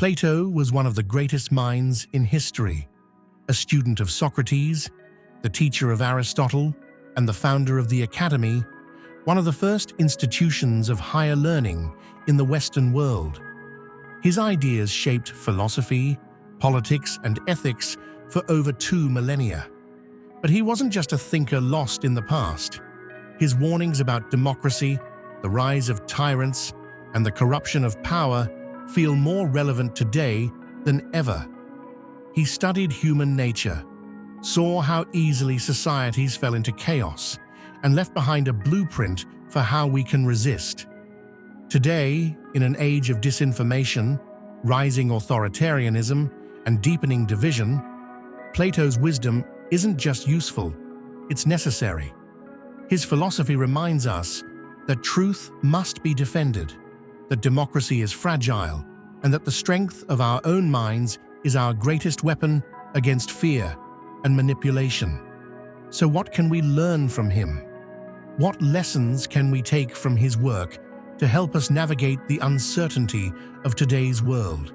Plato was one of the greatest minds in history, a student of Socrates, the teacher of Aristotle, and the founder of the Academy, one of the first institutions of higher learning in the Western world. His ideas shaped philosophy, politics, and ethics for over 2 millennia. But he wasn't just a thinker lost in the past. His warnings about democracy, the rise of tyrants, and the corruption of power feel more relevant today than ever. He studied human nature, saw how easily societies fell into chaos, and left behind a blueprint for how we can resist. Today, in an age of disinformation, rising authoritarianism, and deepening division, Plato's wisdom isn't just useful, it's necessary. His philosophy reminds us that truth must be defended, that democracy is fragile, and that the strength of our own minds is our greatest weapon against fear and manipulation. So what can we learn from him? What lessons can we take from his work to help us navigate the uncertainty of today's world?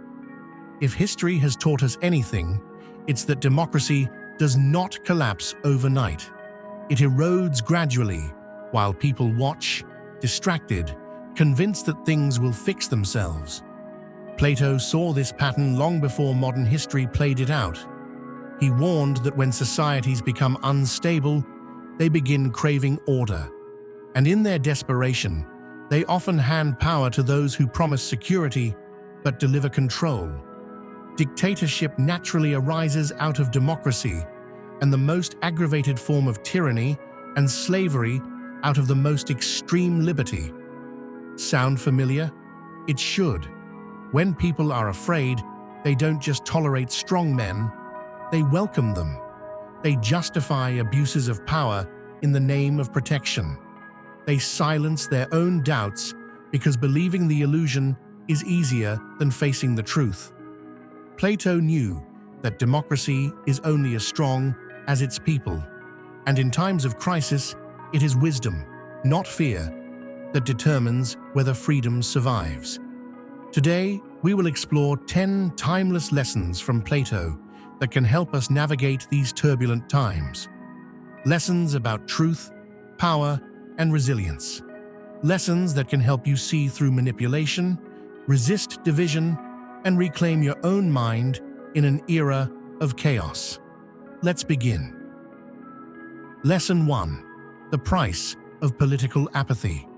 If history has taught us anything, it's that democracy does not collapse overnight. It erodes gradually while people watch, distracted, convinced that things will fix themselves. Plato saw this pattern long before modern history played it out. He warned that when societies become unstable, they begin craving order, and in their desperation, they often hand power to those who promise security but deliver control. Dictatorship naturally arises out of democracy, and the most aggravated form of tyranny and slavery out of the most extreme liberty. Sound familiar? It should. When people are afraid, they don't just tolerate strong men, they welcome them. They justify abuses of power in the name of protection. They silence their own doubts because believing the illusion is easier than facing the truth. Plato knew that democracy is only as strong as its people, and in times of crisis, it is wisdom, not fear, that determines whether freedom survives. Today, we will explore 10 timeless lessons from Plato that can help us navigate these turbulent times. Lessons about truth, power, and resilience. Lessons that can help you see through manipulation, resist division, and reclaim your own mind in an era of chaos. Let's begin. Lesson 1. The price of political apathy.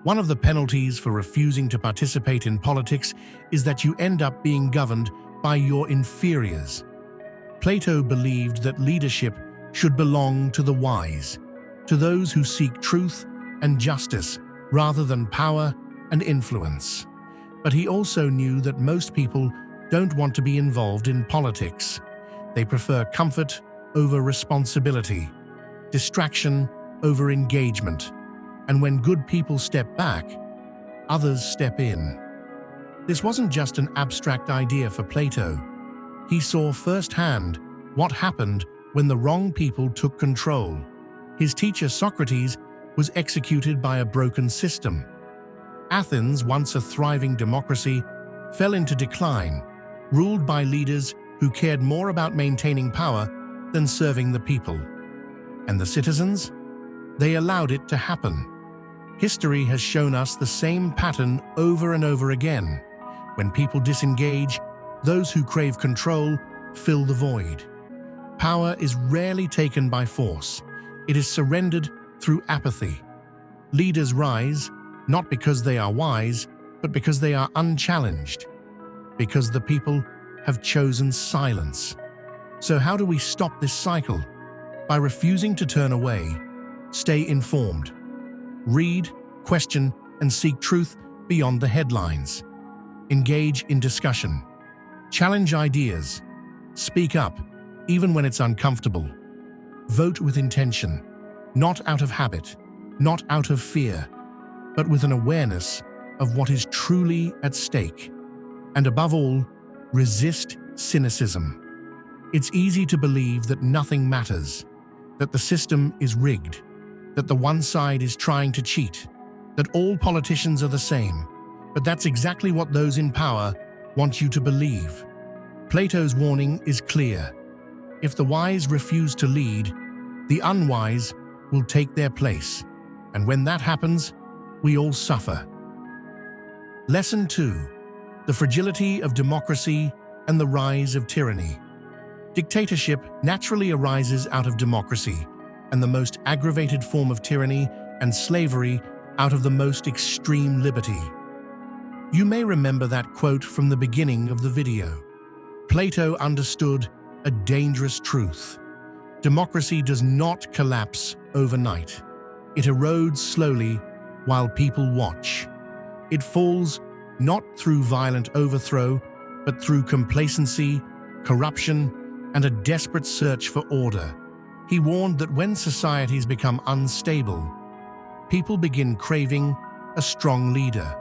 One of the penalties for refusing to participate in politics is that you end up being governed by your inferiors. Plato believed that leadership should belong to the wise, to those who seek truth and justice rather than power and influence. But he also knew that most people don't want to be involved in politics. They prefer comfort over responsibility, distraction over engagement, and when good people step back, others step in. This wasn't just an abstract idea for Plato. He saw firsthand what happened when the wrong people took control. His teacher Socrates was executed by a broken system. Athens, once a thriving democracy, fell into decline, ruled by leaders who cared more about maintaining power than serving the people. And the citizens? They allowed it to happen. History has shown us the same pattern over and over again. When people disengage, those who crave control fill the void. Power is rarely taken by force. It is surrendered through apathy. Leaders rise, not because they are wise, but because they are unchallenged, because the people have chosen silence. So how do we stop this cycle? By refusing to turn away, stay informed. Read, question, and seek truth beyond the headlines. Engage in discussion. Challenge ideas. Speak up, even when it's uncomfortable. Vote with intention, not out of habit, not out of fear, but with an awareness of what is truly at stake. And above all, resist cynicism. It's easy to believe that nothing matters, that the system is rigged, that the one side is trying to cheat, that all politicians are the same. But that's exactly what those in power want you to believe. Plato's warning is clear. If the wise refuse to lead, the unwise will take their place. And when that happens, we all suffer. Lesson 2. The fragility of democracy and the rise of tyranny. Dictatorship naturally arises out of democracy, and the most aggravated form of tyranny and slavery out of the most extreme liberty. You may remember that quote from the beginning of the video. Plato understood a dangerous truth. Democracy does not collapse overnight. It erodes slowly while people watch. It falls not through violent overthrow, but through complacency, corruption, and a desperate search for order. He warned that when societies become unstable, people begin craving a strong leader.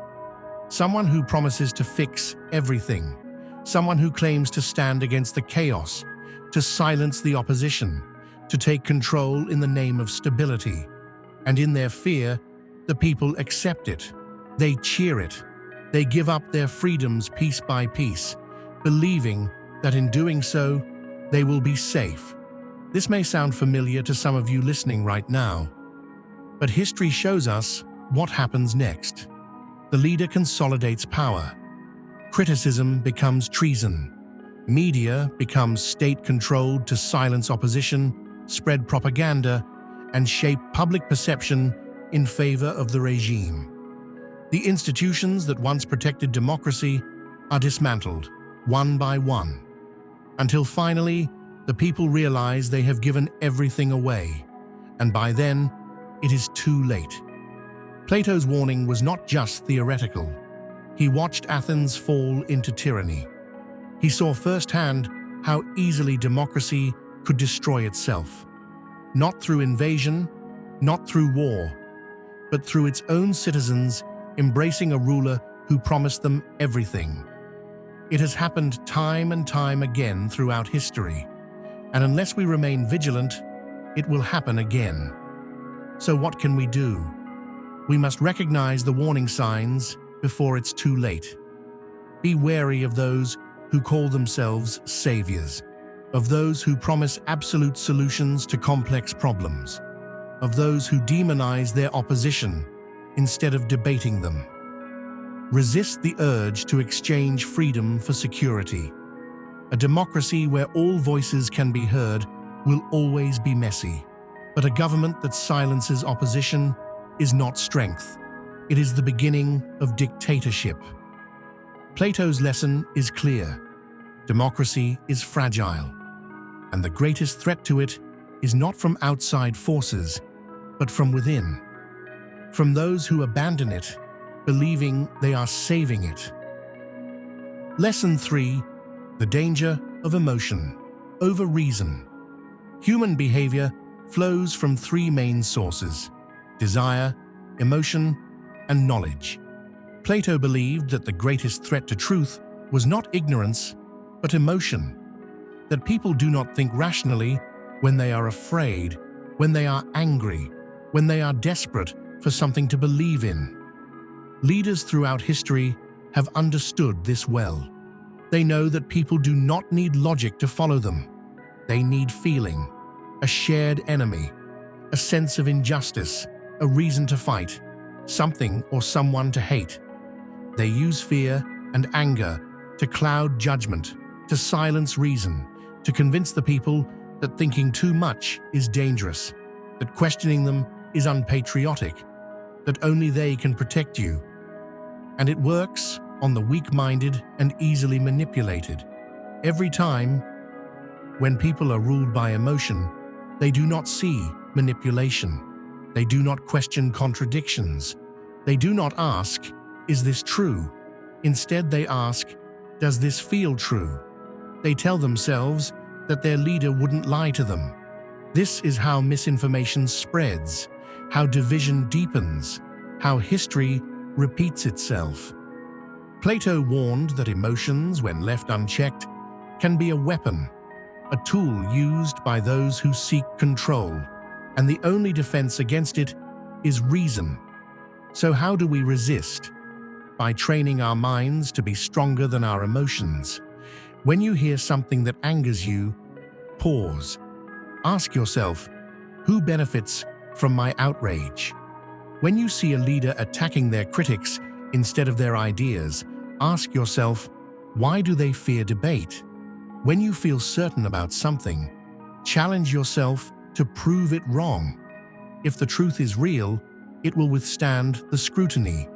Someone who promises to fix everything. Someone who claims to stand against the chaos, to silence the opposition, to take control in the name of stability. And in their fear, the people accept it. They cheer it. They give up their freedoms piece by piece, believing that in doing so, they will be safe. This may sound familiar to some of you listening right now, but history shows us what happens next. The leader consolidates power. Criticism becomes treason. Media becomes state-controlled to silence opposition, spread propaganda, and shape public perception in favor of the regime. The institutions that once protected democracy are dismantled, one by one, until finally the people realize they have given everything away, and by then, it is too late. Plato's warning was not just theoretical. He watched Athens fall into tyranny. He saw firsthand how easily democracy could destroy itself. Not through invasion, not through war, but through its own citizens embracing a ruler who promised them everything. It has happened time and time again throughout history, and unless we remain vigilant, it will happen again. So what can we do? We must recognize the warning signs before it's too late. Be wary of those who call themselves saviors, of those who promise absolute solutions to complex problems, of those who demonize their opposition instead of debating them. Resist the urge to exchange freedom for security. A democracy where all voices can be heard will always be messy, but a government that silences opposition is not strength. It is the beginning of dictatorship. Plato's lesson is clear. Democracy is fragile, and the greatest threat to it is not from outside forces, but from within. From those who abandon it, believing they are saving it. Lesson 3. The danger of emotion over reason. Human behavior flows from three main sources: desire, emotion, and knowledge. Plato believed that the greatest threat to truth was not ignorance, but emotion. That people do not think rationally when they are afraid, when they are angry, when they are desperate for something to believe in. Leaders throughout history have understood this well. They know that people do not need logic to follow them. They need feeling, a shared enemy, a sense of injustice, a reason to fight, something or someone to hate. They use fear and anger to cloud judgment, to silence reason, to convince the people that thinking too much is dangerous, that questioning them is unpatriotic, that only they can protect you. And it works on the weak-minded and easily manipulated. Every time, when people are ruled by emotion, they do not see manipulation. They do not question contradictions. They do not ask, "Is this true?" Instead, they ask, "Does this feel true?" They tell themselves that their leader wouldn't lie to them. This is how misinformation spreads, how division deepens, how history repeats itself. Plato warned that emotions, when left unchecked, can be a weapon, a tool used by those who seek control, and the only defense against it is reason. So how do we resist? by training our minds to be stronger than our emotions. When you hear something that angers you, pause. Ask yourself, who benefits from my outrage? When you see a leader attacking their critics instead of their ideas, ask yourself, why do they fear debate? When you feel certain about something, challenge yourself to prove it wrong. If the truth is real, it will withstand the scrutiny.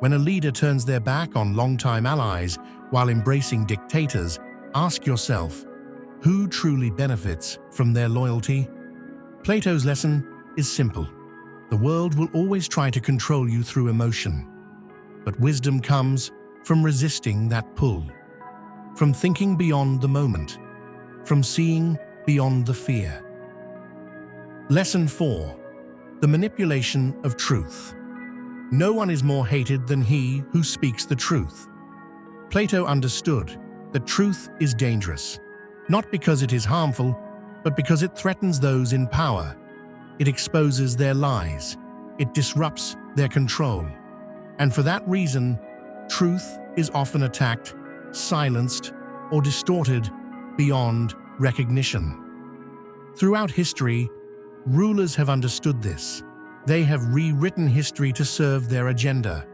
When a leader turns their back on longtime allies while embracing dictators, ask yourself, who truly benefits from their loyalty? Plato's lesson is simple. The world will always try to control you through emotion, but wisdom comes from resisting that pull, from thinking beyond the moment, from seeing beyond the fear. Lesson 4. The manipulation of truth. No one is more hated than he who speaks the truth. Plato understood that truth is dangerous, not because it is harmful, but because it threatens those in power. It exposes their lies. It disrupts their control. And for that reason, truth is often attacked, silenced, or distorted beyond recognition. Throughout history, rulers have understood this. They have rewritten history to serve their agenda.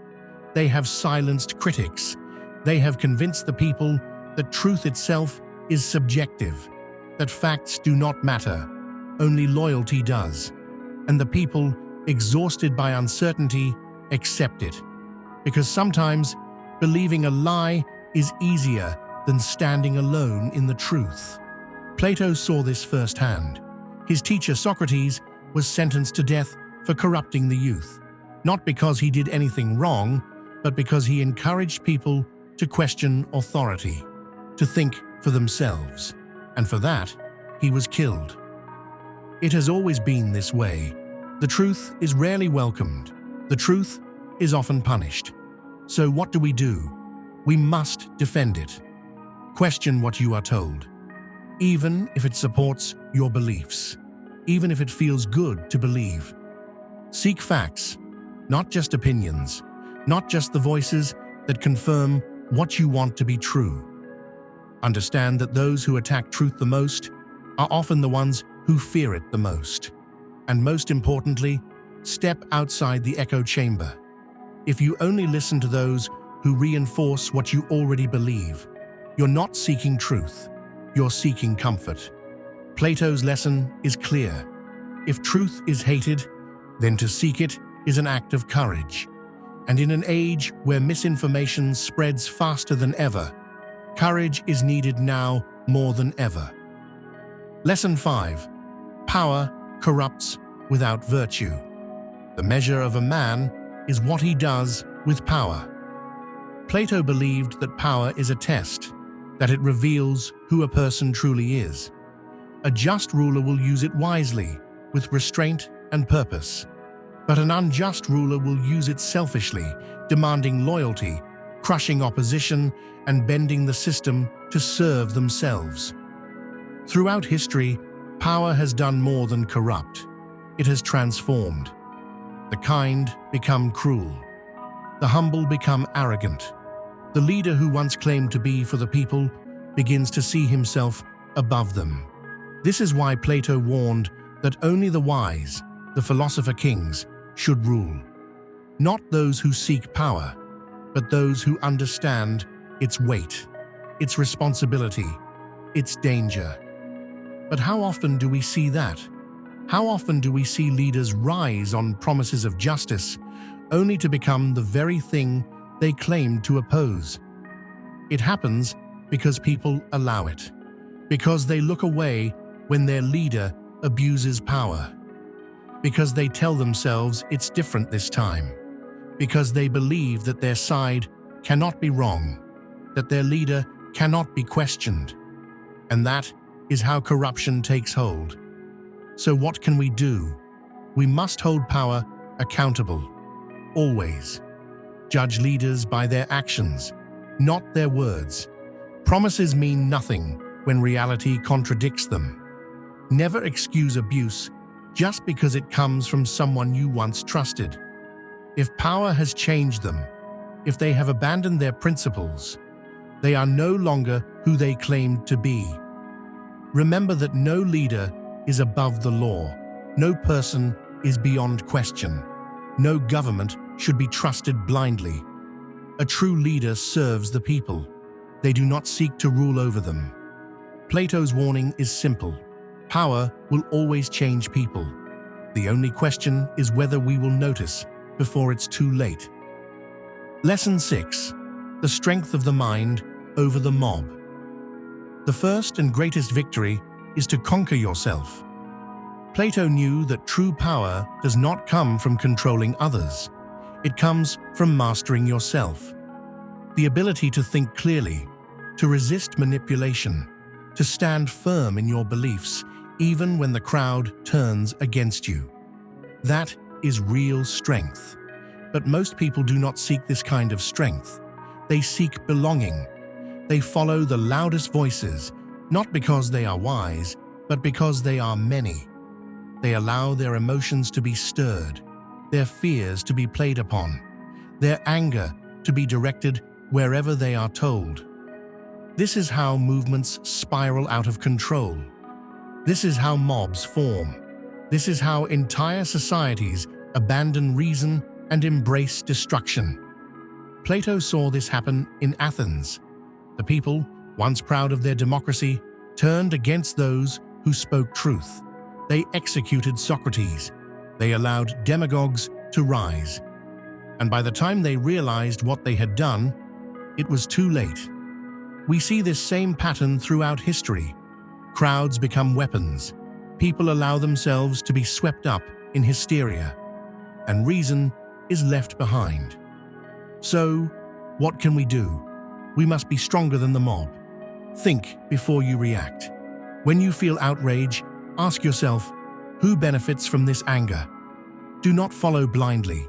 They have silenced critics. They have convinced the people that truth itself is subjective, that facts do not matter, only loyalty does. And the people, exhausted by uncertainty, accept it. Because sometimes believing a lie is easier than standing alone in the truth. Plato saw this firsthand. His teacher Socrates was sentenced to death for corrupting the youth, not because he did anything wrong, but because he encouraged people to question authority, to think for themselves, and for that, he was killed. It has always been this way. The truth is rarely welcomed. The truth is often punished. So what do? We must defend it. Question what you are told, even if it supports your beliefs, even if it feels good to believe. Seek facts, not just opinions, not just the voices that confirm what you want to be true. Understand that those who attack truth the most are often the ones who fear it the most. And most importantly, step outside the echo chamber. If you only listen to those who reinforce what you already believe, you're not seeking truth, you're seeking comfort. Plato's lesson is clear. If truth is hated, then to seek it is an act of courage. And in an age where misinformation spreads faster than ever, courage is needed now more than ever. Lesson 5. Power corrupts without virtue. The measure of a man is what he does with power. Plato believed that power is a test, that it reveals who a person truly is. A just ruler will use it wisely, with restraint and purpose. But an unjust ruler will use it selfishly, demanding loyalty, crushing opposition, and bending the system to serve themselves. Throughout history, power has done more than corrupt. It has transformed. The kind become cruel. The humble become arrogant. The leader who once claimed to be for the people begins to see himself above them. This is why Plato warned that only the wise, the philosopher kings, should rule. Not those who seek power, but those who understand its weight, its responsibility, its danger. But how often do we see that? How often do we see leaders rise on promises of justice, only to become the very thing they claim to oppose? It happens because people allow it, because they look away when their leader abuses power, because they tell themselves it's different this time, because they believe that their side cannot be wrong, that their leader cannot be questioned. And that is how corruption takes hold. So what can we do? We must hold power accountable, always. Judge leaders by their actions, not their words. Promises mean nothing when reality contradicts them. Never excuse abuse just because it comes from someone you once trusted. If power has changed them, if they have abandoned their principles. They are no longer who they claimed to be. Remember that no leader is above the law. No person is beyond question. No government should be trusted blindly. A true leader serves the people. They do not seek to rule over them. Plato's warning is simple. Power will always change people. The only question is whether we will notice before it's too late. Lesson 6. The strength of the mind over the mob. The first and greatest victory is to conquer yourself. Plato knew that true power does not come from controlling others. It comes from mastering yourself. The ability to think clearly, to resist manipulation, to stand firm in your beliefs, even when the crowd turns against you. That is real strength. But most people do not seek this kind of strength. They seek belonging. They follow the loudest voices, not because they are wise, but because they are many. They allow their emotions to be stirred, their fears to be played upon, their anger to be directed wherever they are told. This is how movements spiral out of control. This is how mobs form. This is how entire societies abandon reason and embrace destruction. Plato saw this happen in Athens. The people, once proud of their democracy, turned against those who spoke truth. They executed Socrates. They allowed demagogues to rise. And by the time they realized what they had done, it was too late. We see this same pattern throughout history. Crowds become weapons. People allow themselves to be swept up in hysteria, and reason is left behind. So, what can we do? We must be stronger than the mob. Think before you react. When you feel outrage, ask yourself, who benefits from this anger? Do not follow blindly.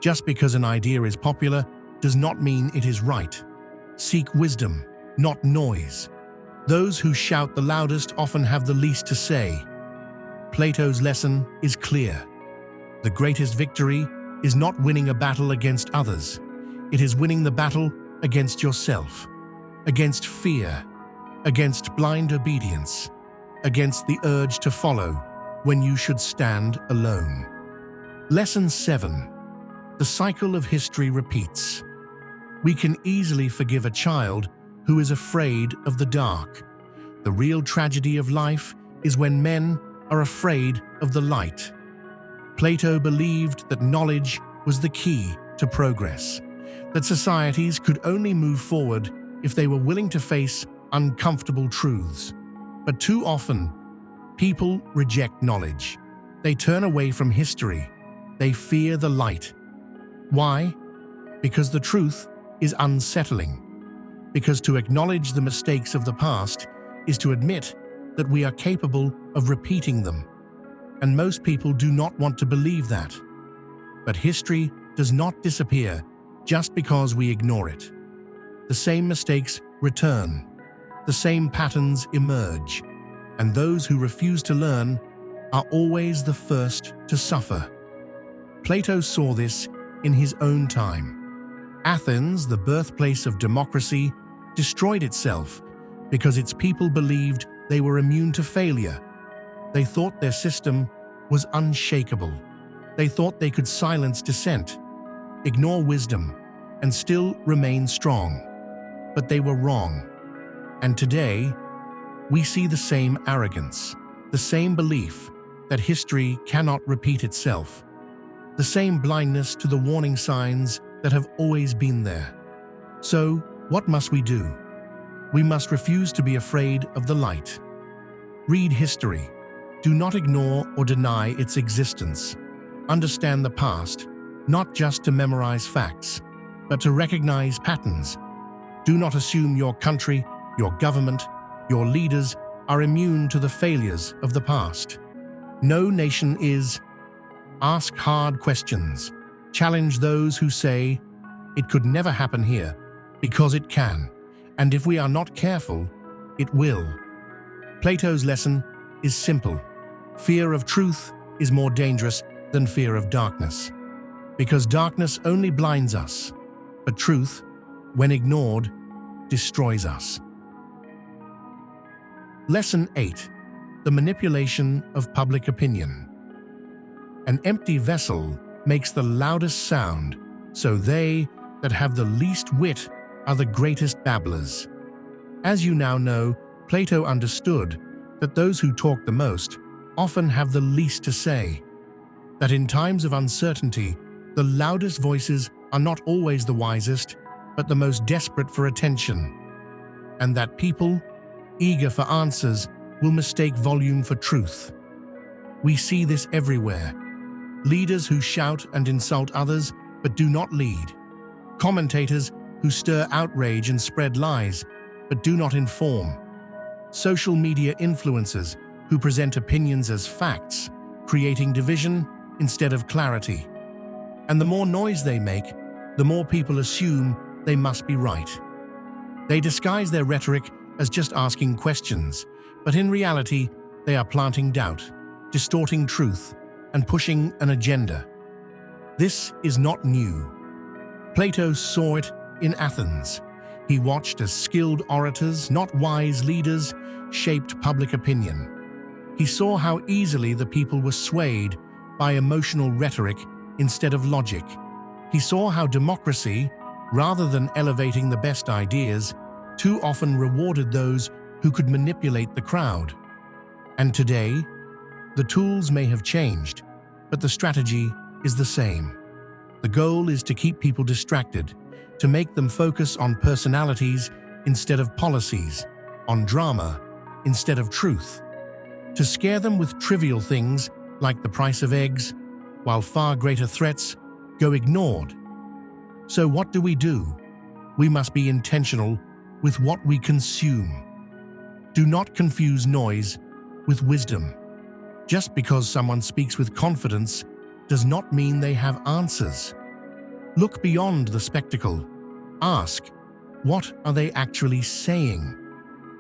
Just because an idea is popular does not mean it is right. Seek wisdom, not noise. Those who shout the loudest often have the least to say. Plato's lesson is clear. The greatest victory is not winning a battle against others. It is winning the battle against yourself, against fear, against blind obedience, against the urge to follow when you should stand alone. Lesson 7. The cycle of history repeats. We can easily forgive a child who is afraid of the dark. The real tragedy of life is when men are afraid of the light. Plato believed that knowledge was the key to progress, that societies could only move forward if they were willing to face uncomfortable truths. But too often, people reject knowledge. They turn away from history. They fear the light. Why? Because the truth is unsettling. Because to acknowledge the mistakes of the past is to admit that we are capable of repeating them. And most people do not want to believe that. But history does not disappear just because we ignore it. The same mistakes return. The same patterns emerge. And those who refuse to learn are always the first to suffer. Plato saw this in his own time. Athens, the birthplace of democracy, destroyed itself because its people believed they were immune to failure. They thought their system was unshakable. They thought they could silence dissent, ignore wisdom, and still remain strong. But they were wrong. And today, we see the same arrogance, the same belief that history cannot repeat itself, the same blindness to the warning signs that have always been there. So, what must we do? We must refuse to be afraid of the light. Read history. Do not ignore or deny its existence. Understand the past, not just to memorize facts, but to recognize patterns. Do not assume your country, your government, your leaders are immune to the failures of the past. No nation is. Ask hard questions. Challenge those who say, it could never happen here, because it can. And if we are not careful, it will. Plato's lesson is simple. Fear of truth is more dangerous than fear of darkness. Because darkness only blinds us. But truth, when ignored, destroys us. Lesson 8. The manipulation of public opinion. An empty vessel makes the loudest sound, so they that have the least wit are the greatest babblers. As you now know, Plato understood that those who talk the most often have the least to say, that in times of uncertainty, the loudest voices are not always the wisest, but the most desperate for attention, and that people, eager for answers, will mistake volume for truth. We see this everywhere. Leaders who shout and insult others but do not lead. Commentators who stir outrage and spread lies but do not inform. Social media influencers who present opinions as facts, creating division instead of clarity. And the more noise they make, the more people assume they must be right. They disguise their rhetoric as just asking questions, but in reality, they are planting doubt, distorting truth, and pushing an agenda. This is not new. Plato saw it in Athens. He watched as skilled orators, not wise leaders, shaped public opinion. He saw how easily the people were swayed by emotional rhetoric instead of logic. He saw how democracy, rather than elevating the best ideas, too often rewarded those who could manipulate the crowd. And today, the tools may have changed, but the strategy is the same. The goal is to keep people distracted, to make them focus on personalities instead of policies, on drama instead of truth, to scare them with trivial things like the price of eggs, while far greater threats go ignored. So what do? We must be intentional with what we consume. Do not confuse noise with wisdom. Just because someone speaks with confidence does not mean they have answers. Look beyond the spectacle. Ask, what are they actually saying?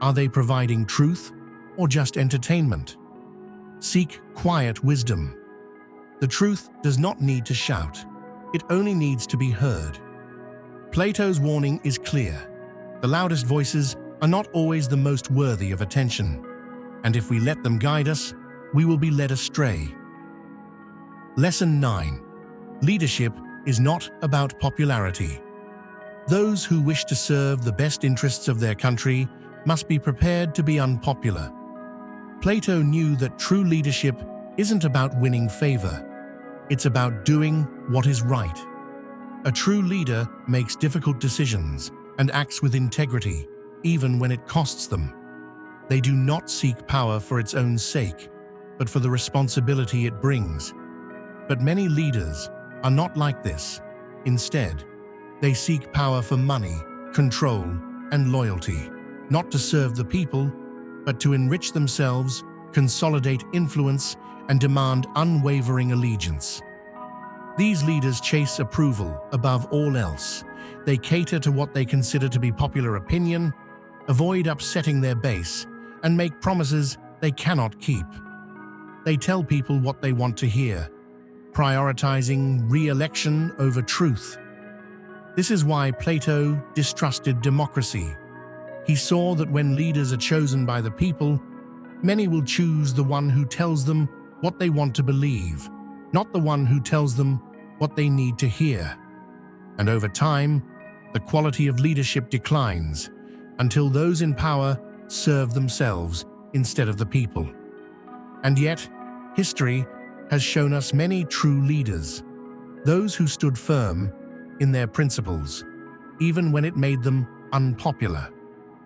Are they providing truth or just entertainment? Seek quiet wisdom. The truth does not need to shout. It only needs to be heard. Plato's warning is clear. The loudest voices are not always the most worthy of attention, and if we let them guide us, we will be led astray. Lesson 9. Leadership is not about popularity. Those who wish to serve the best interests of their country must be prepared to be unpopular. Plato knew that true leadership isn't about winning favor. It's about doing what is right. A true leader makes difficult decisions and acts with integrity, even when it costs them. They do not seek power for its own sake, but for the responsibility it brings. But many leaders are not like this. Instead, they seek power for money, control, and loyalty, not to serve the people, but to enrich themselves, consolidate influence, and demand unwavering allegiance. These leaders chase approval above all else. They cater to what they consider to be popular opinion, avoid upsetting their base, and make promises they cannot keep. They tell people what they want to hear, prioritizing re-election over truth. This is why Plato distrusted democracy. He saw that when leaders are chosen by the people, many will choose the one who tells them what they want to believe, not the one who tells them what they need to hear. And over time, the quality of leadership declines until those in power serve themselves instead of the people. And yet, history has shown us many true leaders, those who stood firm in their principles, even when it made them unpopular,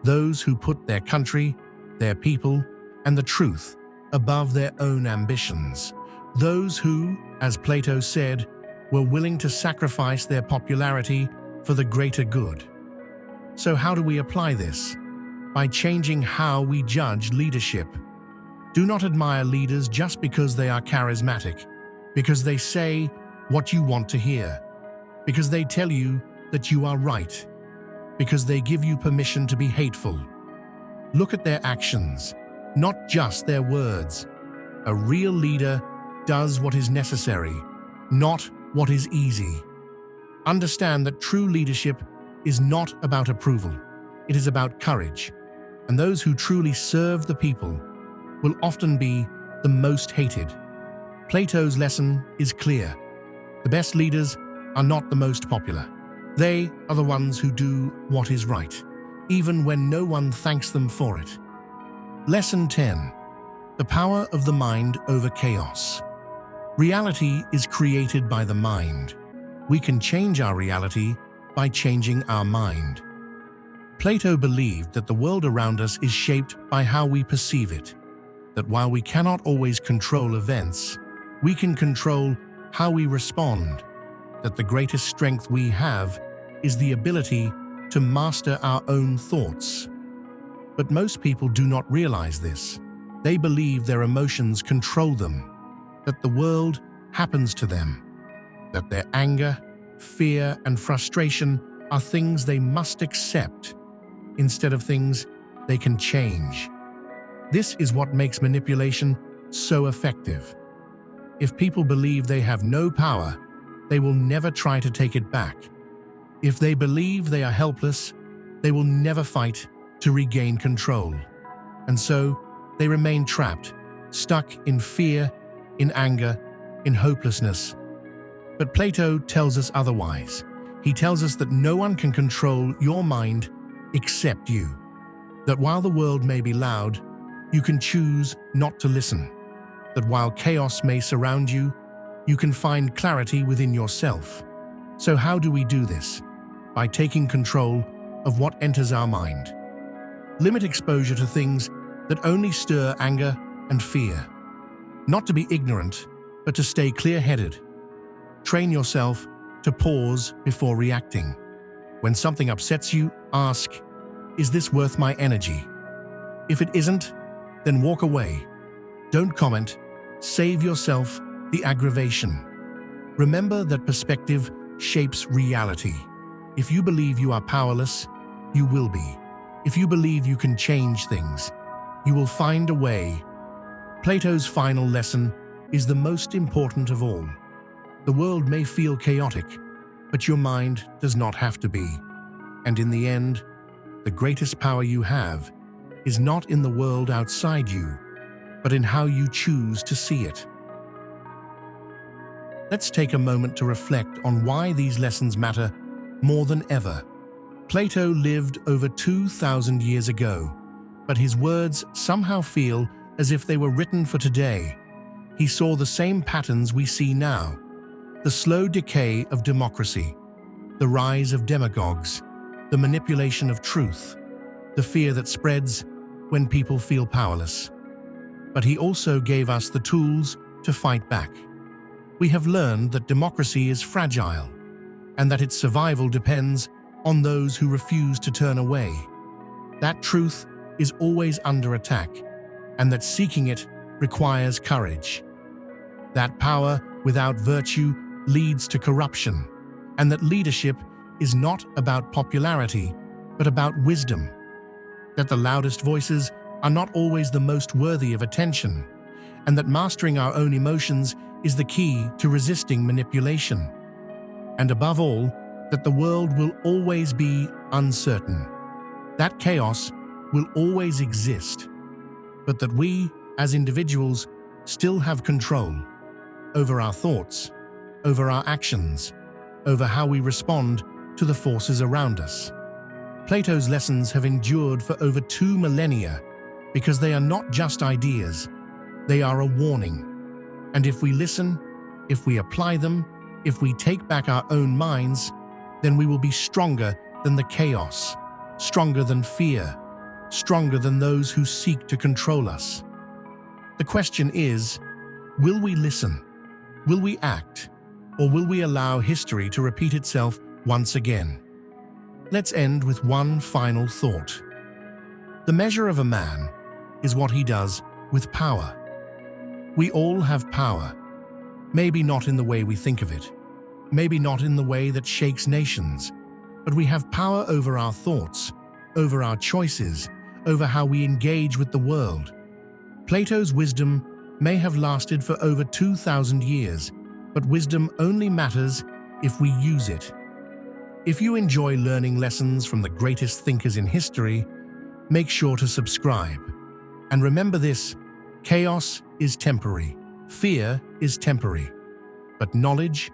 those who put their country, their people, and the truth above their own ambitions, those who, as Plato said, were willing to sacrifice their popularity for the greater good. So how do we apply this? By changing how we judge leadership. Do not admire leaders just because they are charismatic, because they say what you want to hear, because they tell you that you are right, because they give you permission to be hateful. Look at their actions, not just their words. A real leader does what is necessary, not what is easy. Understand that true leadership is not about approval. It is about courage. And those who truly serve the people will often be the most hated. Plato's lesson is clear. The best leaders are not the most popular. They are the ones who do what is right, even when no one thanks them for it. Lesson 10. The power of the mind over chaos. Reality is created by the mind. We can change our reality by changing our mind. Plato believed that the world around us is shaped by how we perceive it, that while we cannot always control events, we can control how we respond, that the greatest strength we have is the ability to master our own thoughts. But most people do not realize this. They believe their emotions control them, that the world happens to them, that their anger, fear, and frustration are things they must accept, instead of things they can change. This is what makes manipulation so effective. If people believe they have no power, they will never try to take it back. If they believe they are helpless, they will never fight to regain control. And so, they remain trapped, stuck in fear, in anger, in hopelessness. But Plato tells us otherwise. He tells us that no one can control your mind except you. That while the world may be loud, you can choose not to listen. That while chaos may surround you, you can find clarity within yourself. So how do we do this? By taking control of what enters our mind. Limit exposure to things that only stir anger and fear. Not to be ignorant, but to stay clear-headed. Train yourself to pause before reacting. When something upsets you, ask, is this worth my energy? If it isn't, then walk away. Don't comment. Save yourself the aggravation. Remember that perspective shapes reality. If you believe you are powerless, you will be. If you believe you can change things, you will find a way. Plato's final lesson is the most important of all. The world may feel chaotic, but your mind does not have to be. And in the end, the greatest power you have is not in the world outside you, but in how you choose to see it. Let's take a moment to reflect on why these lessons matter more than ever. Plato lived over 2,000 years ago, but his words somehow feel as if they were written for today. He saw the same patterns we see now: the slow decay of democracy, the rise of demagogues, the manipulation of truth, the fear that spreads when people feel powerless. But he also gave us the tools to fight back. We have learned that democracy is fragile, and that its survival depends on those who refuse to turn away. That truth is always under attack, and that seeking it requires courage. That power without virtue leads to corruption, and that leadership is not about popularity, but about wisdom. That the loudest voices are not always the most worthy of attention, and that mastering our own emotions is the key to resisting manipulation. And above all, that the world will always be uncertain. That chaos will always exist, but that we, as individuals, still have control over our thoughts, over our actions, over how we respond to the forces around us. Plato's lessons have endured for over 2 millennia because they are not just ideas, they are a warning. And if we listen, if we apply them, if we take back our own minds, then we will be stronger than the chaos, stronger than fear, stronger than those who seek to control us. The question is, will we listen? Will we act? Or will we allow history to repeat itself once again? Let's end with one final thought. The measure of a man is what he does with power. We all have power, maybe not in the way we think of it, maybe not in the way that shakes nations, but we have power over our thoughts, over our choices, over how we engage with the world. Plato's wisdom may have lasted for over 2,000 years, but wisdom only matters if we use it. If you enjoy learning lessons from the greatest thinkers in history, make sure to subscribe. And remember this: chaos is temporary, fear is temporary, but knowledge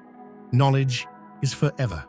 is forever.